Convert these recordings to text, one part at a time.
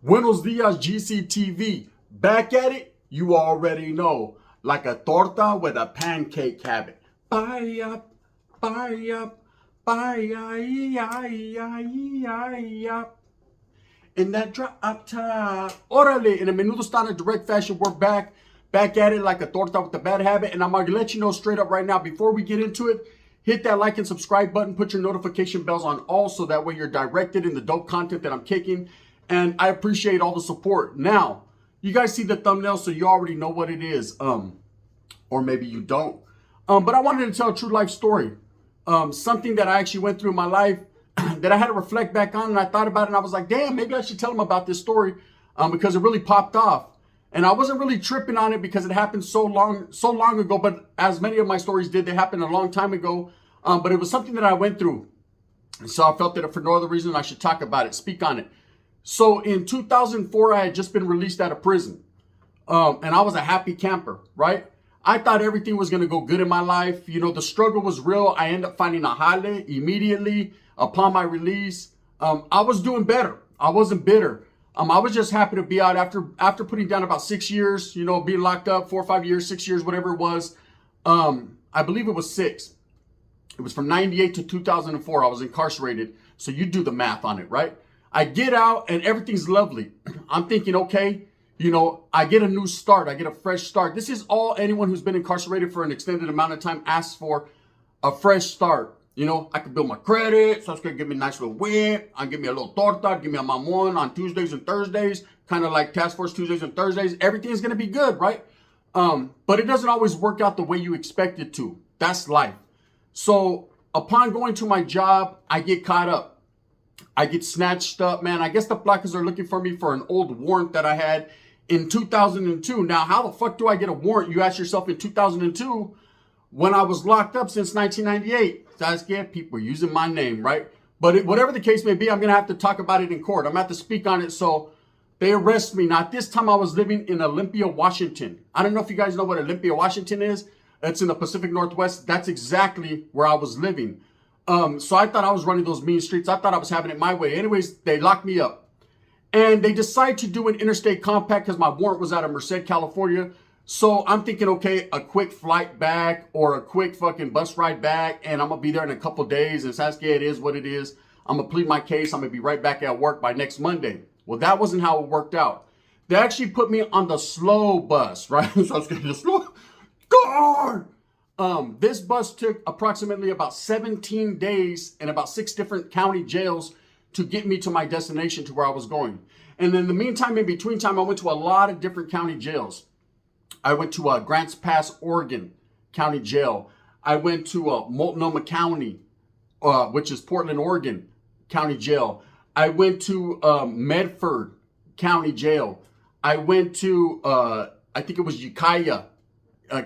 Buenos dias, GCTV. Back at it, you already know. Like a torta with a pancake habit. Buy up, buy up, buy up. In that drop top. Orale, in a menudo style of direct fashion, we're back at it like a torta with a bad habit. And I'm going to let you know straight up right now, before we get into it, hit that like and subscribe button, put your notification bells on all so that way you're directed in the dope content that I'm kicking. And I appreciate all the support. Now, you guys see the thumbnail, so you already know what it is. Or maybe you don't. But I wanted to tell a true life story. Something that I actually went through in my life that I had to reflect back on, and I thought about it, and I was like, damn, maybe I should tell them about this story because it really popped off. And I wasn't really tripping on it because it happened so long ago, but as many of my stories did, they happened a long time ago. But it was something that I went through. And so I felt that for no other reason, I should talk about it, speak on it. So in 2004, I had just been released out of prison. And I was a happy camper, right? I thought everything was going to go good in my life. You know, the struggle was real. I ended up finding a jale immediately upon my release. I was doing better. I wasn't bitter. I was just happy to be out after putting down about 6 years, you know, being locked up, 4 or 5 years, 6 years, whatever it was. I believe it was 6. It was from 98 to 2004. I was incarcerated. So you do the math on it, right? I get out and everything's lovely. I'm thinking, okay, you know, I get a new start. I get a fresh start. This is all anyone who's been incarcerated for an extended amount of time asks for, a fresh start. You know, I can build my credit. So it's going to give me a nice little whip. I'll give me a little torta. Give me a mamon on Tuesdays and Thursdays. Kind of like Task Force Tuesdays and Thursdays. Everything's going to be good, right? But it doesn't always work out the way you expect it to. That's life. So upon going to my job, I get caught up. I get snatched up, man. I guess the placas are looking for me for an old warrant that I had in 2002. Now, how the fuck do I get a warrant? You ask yourself in 2002 when I was locked up since 1998. I scared people using my name, right? But whatever the case may be, I'm going to have to talk about it in court. I'm going to have to speak on it. So they arrest me. Now, at this time, I was living in Olympia, Washington. I don't know if you guys know what Olympia, Washington is. It's in the Pacific Northwest. That's exactly where I was living. So I thought I was running those mean streets. I thought I was having it my way. Anyways, they locked me up. And they decide to do an interstate compact because my warrant was out of Merced, California. So I'm thinking, okay, a quick flight back or a quick fucking bus ride back. And I'm going to be there in a couple days. And Saskia, it is what it is. I'm going to plead my case. I'm going to be right back at work by next Monday. Well, that wasn't how it worked out. They actually put me on the slow bus, right? So I was getting the slow. This bus took approximately about 17 days and about 6 different county jails to get me to my destination, to where I was going. And in the meantime, in between time, I went to a lot of different county jails. I went to Grants Pass, Oregon County Jail. I went to Multnomah County, which is Portland, Oregon County Jail. I went to Medford County Jail. I went to, I think it was Ukiah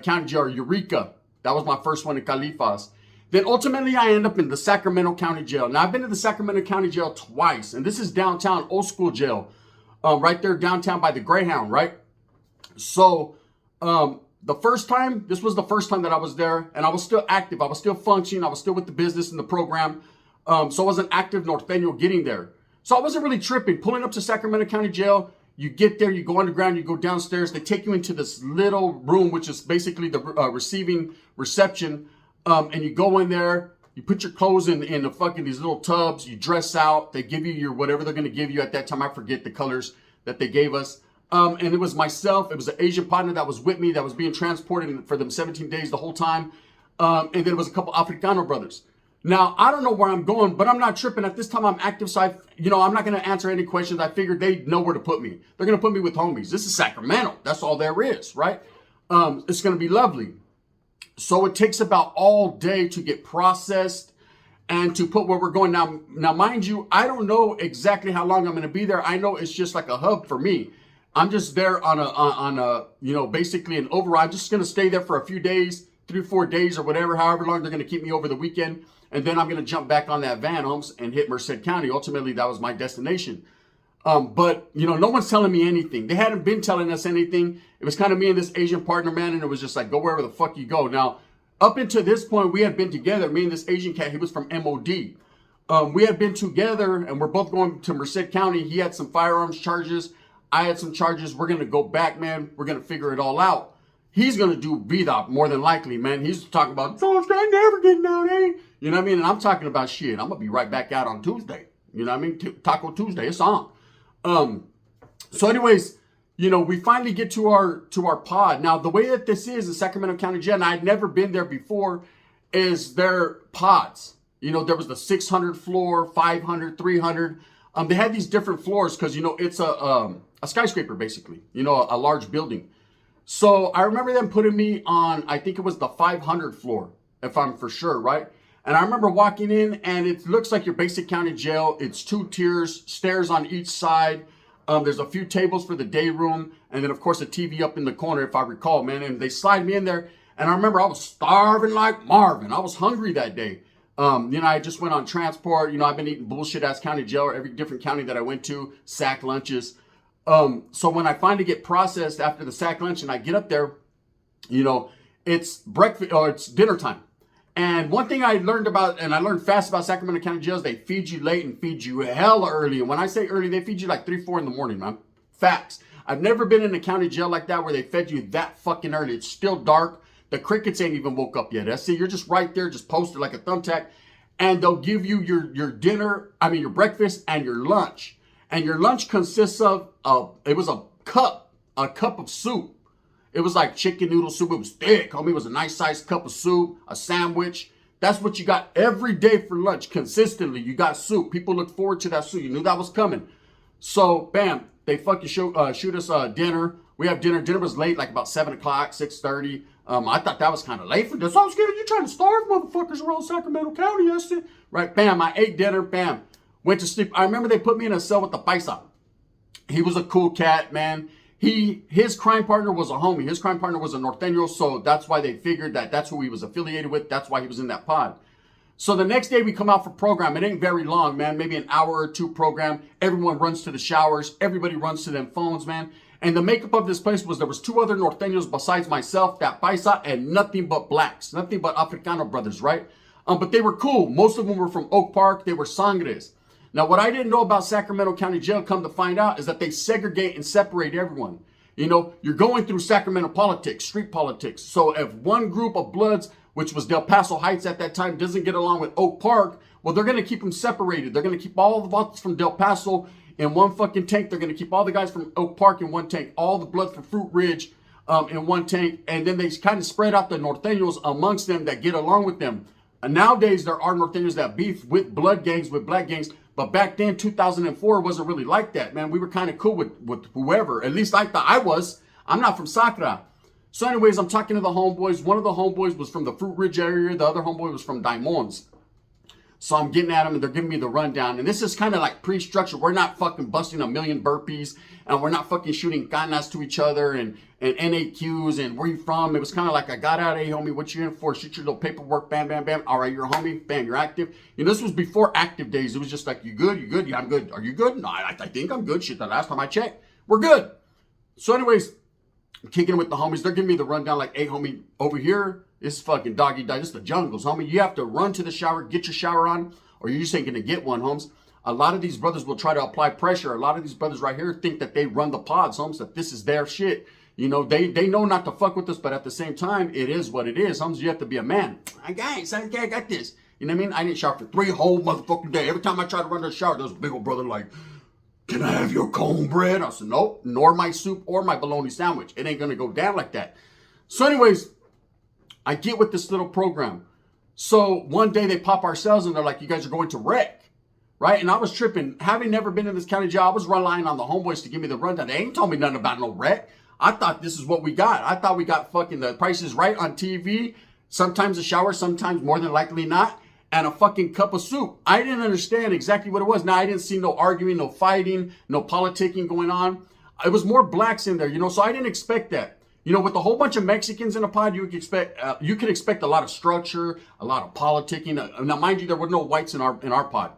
County Jail, or Eureka. That was my first one in Califas. Then ultimately I end up in the Sacramento County Jail. Now I've been to the Sacramento County Jail twice, and this is downtown, old school jail, right there downtown by the Greyhound, right? So the first time, this was the first time that I was there, and I was still active. I was still functioning. I was still with the business and the program. So I was an active Norteño getting there. So I wasn't really tripping. Pulling up to Sacramento County Jail, you get there, you go underground, you go downstairs. They take you into this little room, which is basically the reception. And you go in there, you put your clothes in the fucking these little tubs, you dress out. They give you your whatever they're going to give you at that time. I forget the colors that they gave us. And it was myself. It was an Asian partner that was with me, that was being transported for them 17 days the whole time. And then it was a couple Africano brothers. Now, I don't know where I'm going, but I'm not tripping. At this time, I'm active, so I'm not going to answer any questions. I figured they know where to put me. They're going to put me with homies. This is Sacramento. That's all there is, right? It's going to be lovely. So it takes about all day to get processed and to put where we're going. Now, mind you, I don't know exactly how long I'm going to be there. I know it's just like a hub for me. I'm just there on a basically an override. I'm just going to stay there for a few days, 3 or 4 days or whatever, however long they're going to keep me over the weekend. And then I'm going to jump back on that van, homes, and hit Merced County. Ultimately, that was my destination. But, no one's telling me anything. They hadn't been telling us anything. It was kind of me and this Asian partner, man, and it was just like, go wherever the fuck you go. Now, up until this point, we had been together. Me and this Asian cat, he was from MOD. We had been together and we're both going to Merced County. He had some firearms charges. I had some charges. We're going to go back, man. We're going to figure it all out. He's going to do VDOP more than likely, man. He's talking about, so I never getting out, eh? You know what I mean? And I'm talking about shit. I'm going to be right back out on Tuesday. You know what I mean? Taco Tuesday, it's on. So anyways, you know, we finally get to our pod. Now, the way that this is in Sacramento County Jail, and I'd never been there before, is their pods. You know, there was the 600 floor, 500, 300. They had these different floors because, you know, it's a skyscraper, basically. You know, a large building. So I remember them putting me on, I think it was the 500 floor, if I'm for sure, right? And I remember walking in, and it looks like your basic county jail. It's 2 tiers, stairs on each side. There's a few tables for the day room, and then, of course, a TV up in the corner, if I recall, man. And they slide me in there, and I remember I was starving like Marvin. I was hungry that day. You know, I just went on transport. You know, I've been eating bullshit-ass county jail, or every different county that I went to, sack lunches. So when I finally get processed after the sack lunch and I get up there, you know, it's breakfast or it's dinner time. And one thing I learned about, and I learned fast about Sacramento County jails, they feed you late and feed you hella early. And when I say early, they feed you like 3, 4 in the morning, man. Facts. I've never been in a county jail like that where they fed you that fucking early. It's still dark. The crickets ain't even woke up yet. I see you're just right there, just posted like a thumbtack. And they'll give you your dinner, your breakfast and your lunch. And your lunch consists of, it was a cup of soup. It was like chicken noodle soup. It was thick, homie. It was a nice sized cup of soup, a sandwich. That's what you got every day for lunch, consistently. You got soup. People look forward to that soup. You knew that was coming. So, bam, they fucking shoot us dinner. We have dinner. Dinner was late, like about 7 o'clock, 6:30. I thought that was kind of late for this. I was scared you trying to starve motherfuckers around Sacramento County. That's it. Right, bam, I ate dinner, bam. Went to sleep. I remember they put me in a cell with the paisa. He was a cool cat, man. His crime partner was a homie. His crime partner was a norteño, so that's why they figured that that's who he was affiliated with. That's why he was in that pod. So the next day we come out for program. It ain't very long, man. Maybe an hour or 2 program. Everyone runs to the showers. Everybody runs to them phones, man. And the makeup of this place was there was 2 other norteños besides myself, that paisa, and nothing but blacks. Nothing but Africano brothers, right? But they were cool. Most of them were from Oakpark. They were sangres. Now, what I didn't know about Sacramento County Jail, come to find out, is that they segregate and separate everyone. You know, you're going through Sacramento politics, street politics. So if one group of Bloods, which was Del Paso Heights at that time, doesn't get along with Oak Park, well, they're going to keep them separated. They're going to keep all the Bloods from Del Paso in one fucking tank. They're going to keep all the guys from Oak Park in one tank, all the Bloods from Fruit Ridge in one tank. And then they kind of spread out the norteños amongst them that get along with them. And nowadays, there are norteños that beef with blood gangs, with black gangs. But back then, 2004, it wasn't really like that, man. We were kind of cool with whoever. At least I thought I was. I'm not from Sacra. So anyways, I'm talking to the homeboys. One of the homeboys was from the Fruit Ridge area. The other homeboy was from Diamonds. So I'm getting at them, and they're giving me the rundown. And this is kind of like pre-structured. We're not fucking busting a million burpees. And we're not fucking shooting canas to each other and NAQs and where you from. It was kind of like, I got out, hey, homie, what you in for? Shoot your little paperwork, bam, bam, bam. All right, you're a homie, bam, you're active. You know, this was before active days. It was just like, you good? You good? Yeah, I'm good. Are you good? No, I think I'm good. Shit, the last time I checked, we're good. So anyways, I'm kicking with the homies. They're giving me the rundown like, hey, homie, over here, this is fucking doggy dog. This is the jungles, homie. You have to run to the shower, get your shower on, or you just ain't going to get one, homes. A lot of these brothers will try to apply pressure. A lot of these brothers right here think that they run the pods, homes, that this is their shit. You know, they know not to fuck with us, but at the same time, it is what it is, homes. You have to be a man. Guys, I got this. You know what I mean? I didn't shower for 3 whole motherfucking days. Every time I try to run to the shower, there's a big old brother like, can I have your cornbread? I said, nope, nor my soup or my bologna sandwich. It ain't going to go down like that. So anyways, I get with this little program. So one day they pop our cells and they're like, you guys are going to rec. Right? And I was tripping. Having never been in this county jail, I was relying on the homeboys to give me the rundown. They ain't told me nothing about no rec. I thought this is what we got. I thought we got fucking The Price is Right on TV. Sometimes a shower, sometimes more than likely not. And a fucking cup of soup. I didn't understand exactly what it was. Now, I didn't see no arguing, no fighting, no politicking going on. It was more blacks in there, you know, so I didn't expect that. You know, with a whole bunch of Mexicans in a pod, you could expect a lot of structure, a lot of politicking. Now, mind you, there were no whites in our pod,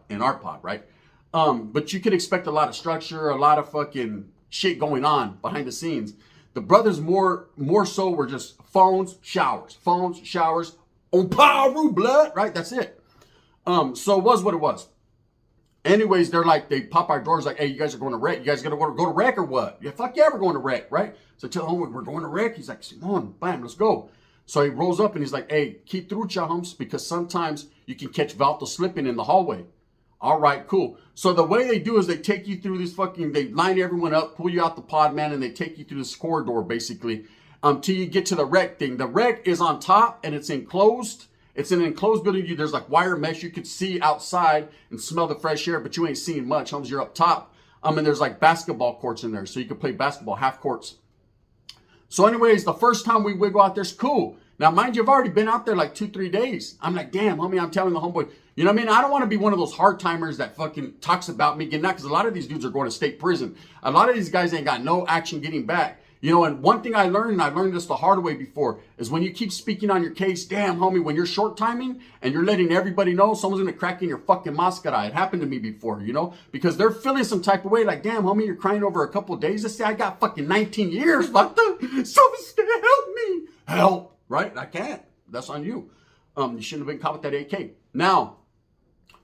right? But you could expect a lot of structure, a lot of fucking shit going on behind the scenes. The brothers more so were just phones, showers, on power, blood, right? That's it. So it was what it was. Anyways, they're like, they pop our doors like, hey, you guys are going to wreck. You guys going to go to wreck or what? Yeah, fuck yeah, we're going to wreck, right? So I tell him, we're going to wreck. He's like, Simon, bam, let's go. So he rolls up and he's like, hey, keep through, chums, because sometimes you can catch Valto slipping in the hallway. All right, cool. So the way they do is they take you through this they line everyone up, pull you out the pod, man, and they take you through this corridor, basically, till you get to the wreck thing. The wreck is on top and it's enclosed. It's in an enclosed building. There's like wire mesh. You could see outside and smell the fresh air, but you ain't seeing much. Homes, you're up top. And there's like basketball courts in there, so you can play basketball, half courts. So anyways, the first time we go out there's cool. Now, mind you, I've already been out there like 2-3 days. I'm like, damn, homie, I'm telling the homeboy, you know what I mean? I don't want to be one of those hard timers that fucking talks about me getting out, because a lot of these dudes are going to state prison. A lot of these guys ain't got no action getting back. You know, and one thing I learned, and I learned this the hard way before, is when you keep speaking on your case, damn, homie, when you're short timing and you're letting everybody know, someone's going to crack in your fucking mascara. It happened to me before, you know, because they're feeling some type of way, like, damn, homie, you're crying over a couple of days. They say, I got fucking 19 years, fuck them. Someone's going to help me. Help, right? I can't. That's on you. You shouldn't have been caught with that AK. Now,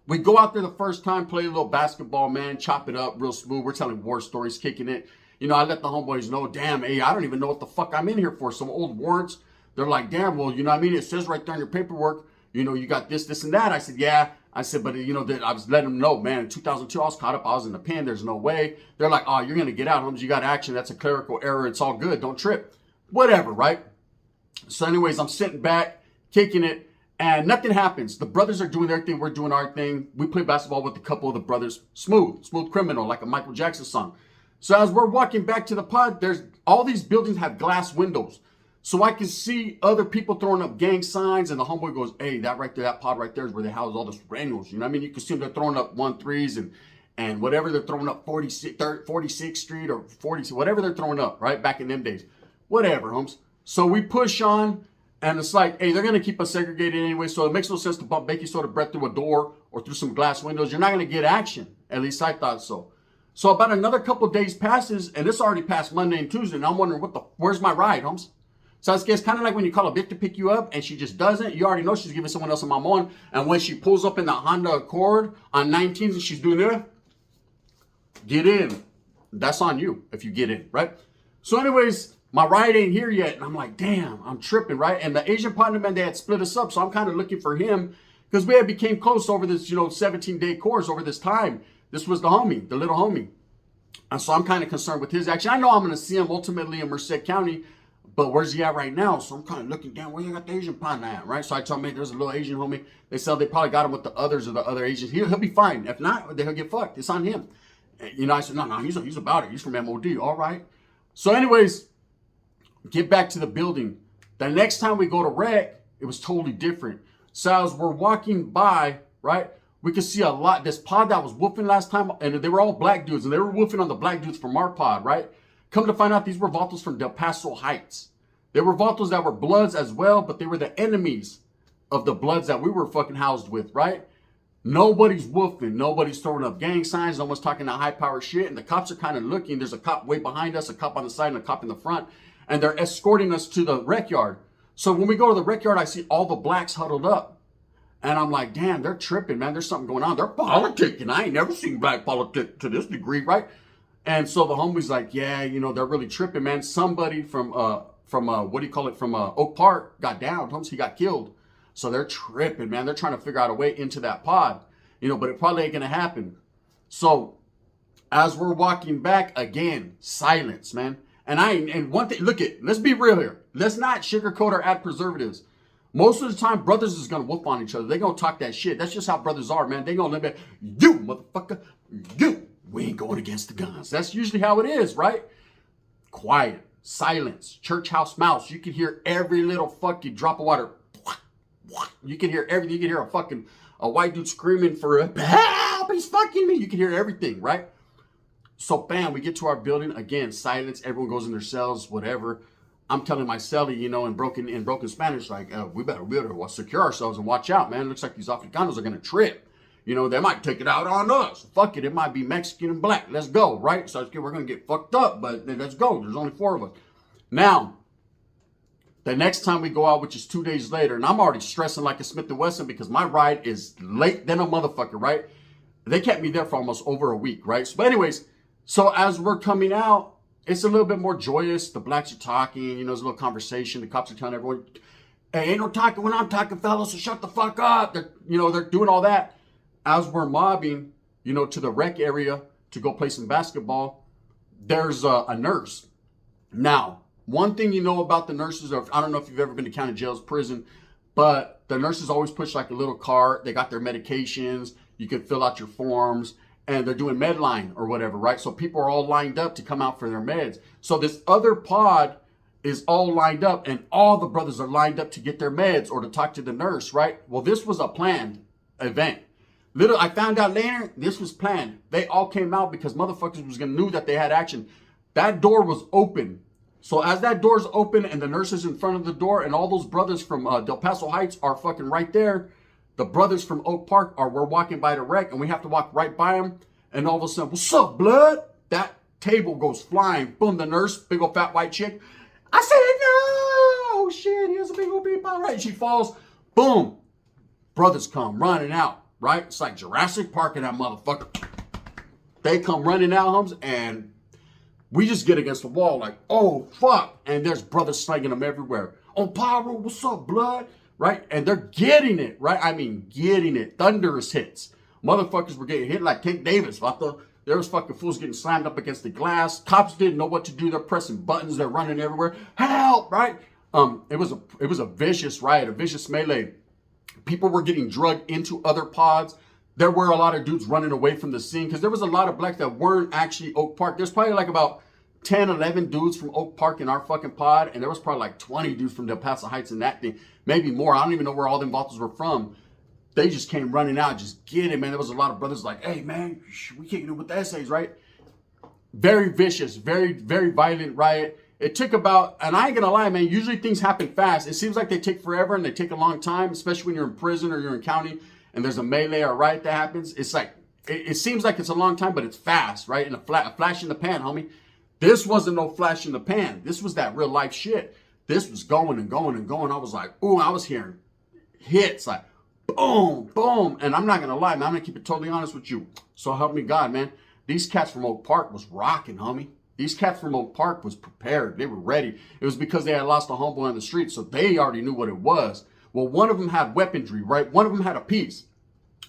we go out there the first time, play a little basketball, man, chop it up real smooth. We're telling war stories, kicking it. You know, I let the homeboys know, damn, hey, I don't even know what the fuck I'm in here for. Some old warrants. They're like, damn, well, you know what I mean? It says right there on your paperwork, you know, you got this, this, and that. I said, yeah. I said, but, you know, I was letting them know, man, in 2002, I was caught up. I was in the pen. There's no way. They're like, oh, you're going to get out, homies. You got action. That's a clerical error. It's all good. Don't trip. Whatever, right? So anyways, I'm sitting back, kicking it, and nothing happens. The brothers are doing their thing. We're doing our thing. We play basketball with a couple of the brothers. Smooth criminal, like a Michael Jackson song. So as we're walking back to the pod, there's all these buildings have glass windows. So I can see other people throwing up gang signs, and the homeboy goes, hey, that right there, that pod right there is where they house all the Sopranos. You know what I mean? You can see them, they're throwing up 1-3s and whatever they're throwing up, 46th Street or 40, whatever they're throwing up, right? Back in them days. Whatever, homes. So we push on, and it's like, hey, they're going to keep us segregated anyway, so it makes no sense to bump baking soda breath through a door or through some glass windows. You're not going to get action. At least I thought so. So about another couple of days passes, and it's already past Monday and Tuesday, and I'm wondering, where's my ride, homes? So it's kind of like when you call a bitch to pick you up, and she just doesn't. You already know she's giving someone else a mamon, and when she pulls up in the Honda Accord on 19s and she's doing that, get in. That's on you if you get in, right? So anyways, my ride ain't here yet, and I'm like, damn, I'm tripping, right? And the Asian partner, man, they had split us up, so I'm kind of looking for him, because we had became close over this, 17-day course over this time. This was the homie, the little homie. And so I'm kind of concerned with his action. I know I'm going to see him ultimately in Merced County, but where's he at right now? So I'm kind of looking down, where you got the Asian partner at, right? So I told him, hey, there's a little Asian homie. They said they probably got him with the others or the other Asians. He'll be fine. If not, he'll get fucked. It's on him. And, I said, no, he's about it. He's from MOD. All right. So anyways, get back to the building. The next time we go to rec, it was totally different. So as we're walking by, right, we could see a lot. This pod that was woofing last time, and they were all black dudes, and they were woofing on the black dudes from our pod, right? Come to find out, these were Vatos from Del Paso Heights. They were Vatos that were Bloods as well, but they were the enemies of the Bloods that we were fucking housed with, right? Nobody's woofing. Nobody's throwing up gang signs. No one's talking that high power shit, and the cops are kind of looking. There's a cop way behind us, a cop on the side, and a cop in the front, and they're escorting us to the rec yard. So when we go to the rec yard, I see all the blacks huddled up. And I'm like, damn, they're tripping, man. There's something going on. They're politicking. I ain't never seen black politics to this degree, right? And so the homie's like, yeah, they're really tripping, man. Somebody from Oakpark got down. Homies, he got killed. So they're tripping, man. They're trying to figure out a way into that pod, but it probably ain't going to happen. So as we're walking back, again, silence, man. And one thing, let's be real here. Let's not sugarcoat or add preservatives. Most of the time, brothers is going to whoop on each other. They're going to talk that shit. That's just how brothers are, man. They're going to live you, motherfucker, you. We ain't going against the guns. That's usually how it is, right? Quiet, silence, church house mouse. You can hear every little fucking drop of water. You can hear everything. You can hear a white dude screaming for help. He's fucking me. You can hear everything, right? So, bam, we get to our building. Again, silence. Everyone goes in their cells, whatever. I'm telling my cellie, in broken Spanish, like, we better secure ourselves and watch out, man. Looks like these Africanos are going to trip. They might take it out on us. Fuck it. It might be Mexican and black. Let's go, right? So we're going to get fucked up, but let's go. There's only 4 of us. Now, the next time we go out, which is 2 days later, and I'm already stressing like a Smith & Wesson because my ride is late than a motherfucker, right? They kept me there for almost over a week, right? So, but anyways, so as we're coming out, it's a little bit more joyous. The blacks are talking, you know, there's a little conversation. The cops are telling everyone, hey, ain't no talking when I'm talking, fellas, so shut the fuck up. They're doing all that. As we're mobbing, you know, to the rec area to go play some basketball, there's a nurse. Now, one thing you know about the nurses, or I don't know if you've ever been to county jails, prison, but the nurses always push like a little cart. They got their medications. You can fill out your forms, and they're doing Medline or whatever, right? So people are all lined up to come out for their meds. So this other pod is all lined up, and all the brothers are lined up to get their meds or to talk to the nurse, right? Well, this was a planned event. I found out later, this was planned. They all came out because motherfuckers was gonna knew that they had action. That door was open. So as that door's open and the nurse is in front of the door and all those brothers from Del Paso Heights are fucking right there, the brothers from Oakpark we're walking by the wreck and we have to walk right by them. And all of a sudden, what's up, blood? That table goes flying. Boom, the nurse, big old fat white chick. I said, no, oh, shit, here's a big old beep. All right, she falls. Boom. Brothers come running out, right? It's like Jurassic Park in that motherfucker. They come running out, Holmes, and we just get against the wall like, oh, fuck. And there's brothers slanging them everywhere. On Pyro, what's up, blood? Right? And they're getting it, right? I mean, getting it. Thunderous hits. Motherfuckers were getting hit like Tank Davis. There was fucking fools getting slammed up against the glass. Cops didn't know what to do. They're pressing buttons. They're running everywhere. Help, right? It was a vicious riot, a vicious melee. People were getting drugged into other pods. There were a lot of dudes running away from the scene because there was a lot of blacks that weren't actually Oakpark. There's probably like about 10, 11 dudes from Oakpark in our fucking pod. And there was probably like 20 dudes from Del Paso Heights in that thing. Maybe more. I don't even know where all them vatos were from. They just came running out, just get it, man. There was a lot of brothers like, hey, man, we can't do with the essays, right? Very vicious, very, very violent riot. It took about, and I ain't gonna lie, man, usually things happen fast. It seems like they take forever and they take a long time, especially when you're in prison or you're in county and there's a melee or a riot that happens. It's like, it seems like it's a long time, but it's fast, right? And a flash in the pan, homie. This wasn't no flash in the pan. This was that real life shit. This was going and going and going. I was like, ooh, I was hearing hits like, boom, boom. And I'm not going to lie, man. I'm going to keep it totally honest with you. So help me God, man. These cats from Oakpark was rocking, homie. These cats from Oakpark was prepared. They were ready. It was because they had lost a homeboy on the street, so they already knew what it was. Well, one of them had weaponry, right? One of them had a piece.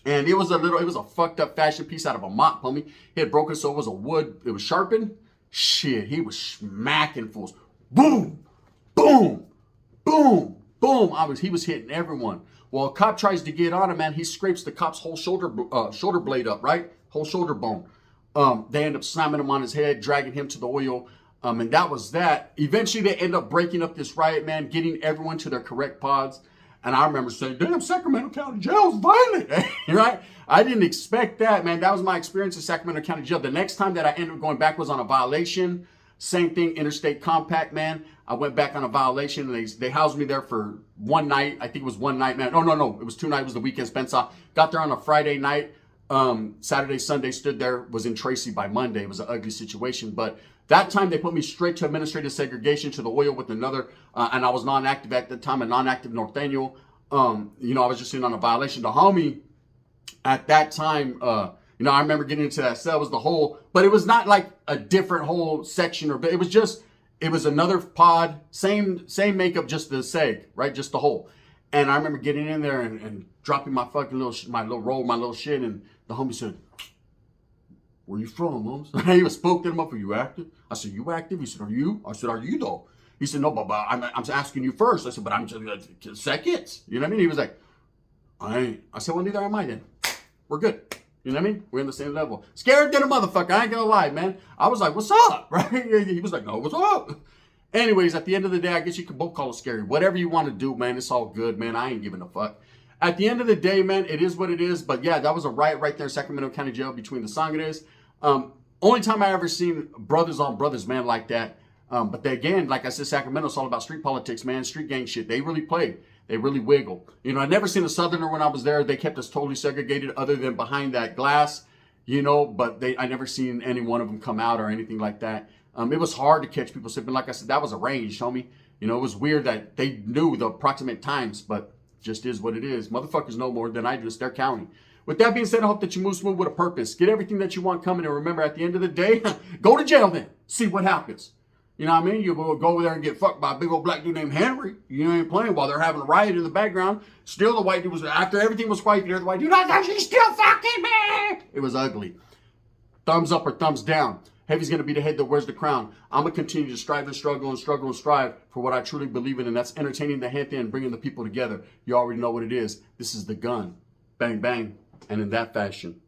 And it was a fucked up fashion piece out of a mop, homie. It had broken, so it was a wood. It was sharpened. Shit, he was smacking fools. Boom, boom, boom, boom. He was hitting everyone. Well, a cop tries to get on him, man. He scrapes the cop's whole shoulder blade up, right? Whole shoulder bone. They end up slamming him on his head, dragging him to the oil. And that was that. Eventually, they end up breaking up this riot, man, getting everyone to their correct pods. And I remember saying, damn, Sacramento County Jail is violent, right? I didn't expect that, man. That was my experience in Sacramento County Jail. The next time that I ended up going back was on a violation. Same thing, interstate compact, man. I went back on a violation. And they housed me there for one night. I think it was one night, man. No. It was 2 nights. It was the weekend spent off. Got there on a Friday night. Saturday, Sunday, stood there, was in Tracy by Monday. It was an ugly situation. But that time they put me straight to administrative segregation to the oil with another. And I was non-active at the time, a non-active Norteño. I was just sitting on a violation. The homie at that time, I remember getting into that cell. It was the whole, but it was not like a different whole section but it was another pod, same makeup, just the seg, right? Just the whole. And I remember getting in there and dropping my fucking my little shit. And the homie said, where you from, Holmes? I even spoke to him up, are you active? I said, you active? He said, are you? I said, are you though? He said, no, but I'm asking you first. I said, but I'm just seconds. You know what I mean? He was like, I ain't. I said, well, neither am I then. We're good. You know what I mean? We're in the same level. Scared than a motherfucker. I ain't gonna lie, man. I was like, what's up? Right? He was like, no, what's up? Anyways, at the end of the day, I guess you can both call it scary. Whatever you want to do, man, it's all good, man. I ain't giving a fuck. At the end of the day, man, it is what it is. But yeah, that was a riot right there in Sacramento County Jail between the Sangres. Only time I ever seen brothers on brothers, man, like that. But they, again, like I said, Sacramento's all about street politics, man, street gang shit. They really play. They really wiggle. I never seen a Southerner when I was there. They kept us totally segregated other than behind that glass, but I never seen any one of them come out or anything like that. It was hard to catch people sipping. Like I said, that was arranged, homie. It was weird that they knew the approximate times, but just is what it is. Motherfuckers know more than I do. It's their county. With that being said, I hope that you move smooth with a purpose. Get everything that you want coming. And remember, at the end of the day, go to jail then. See what happens. You know what I mean? You will go over there and get fucked by a big old black dude named Henry. You ain't playing while they're having a riot in the background. Still the white dude was, after everything was quiet, the white dude, I thought she's still fucking me. It was ugly. Thumbs up or thumbs down. Heavy's going to be the head that wears the crown. I'm going to continue to strive and struggle and struggle and strive for what I truly believe in, and that's entertaining the gente and bringing the people together. You already know what it is. This is the gun. Bang, bang. And in that fashion.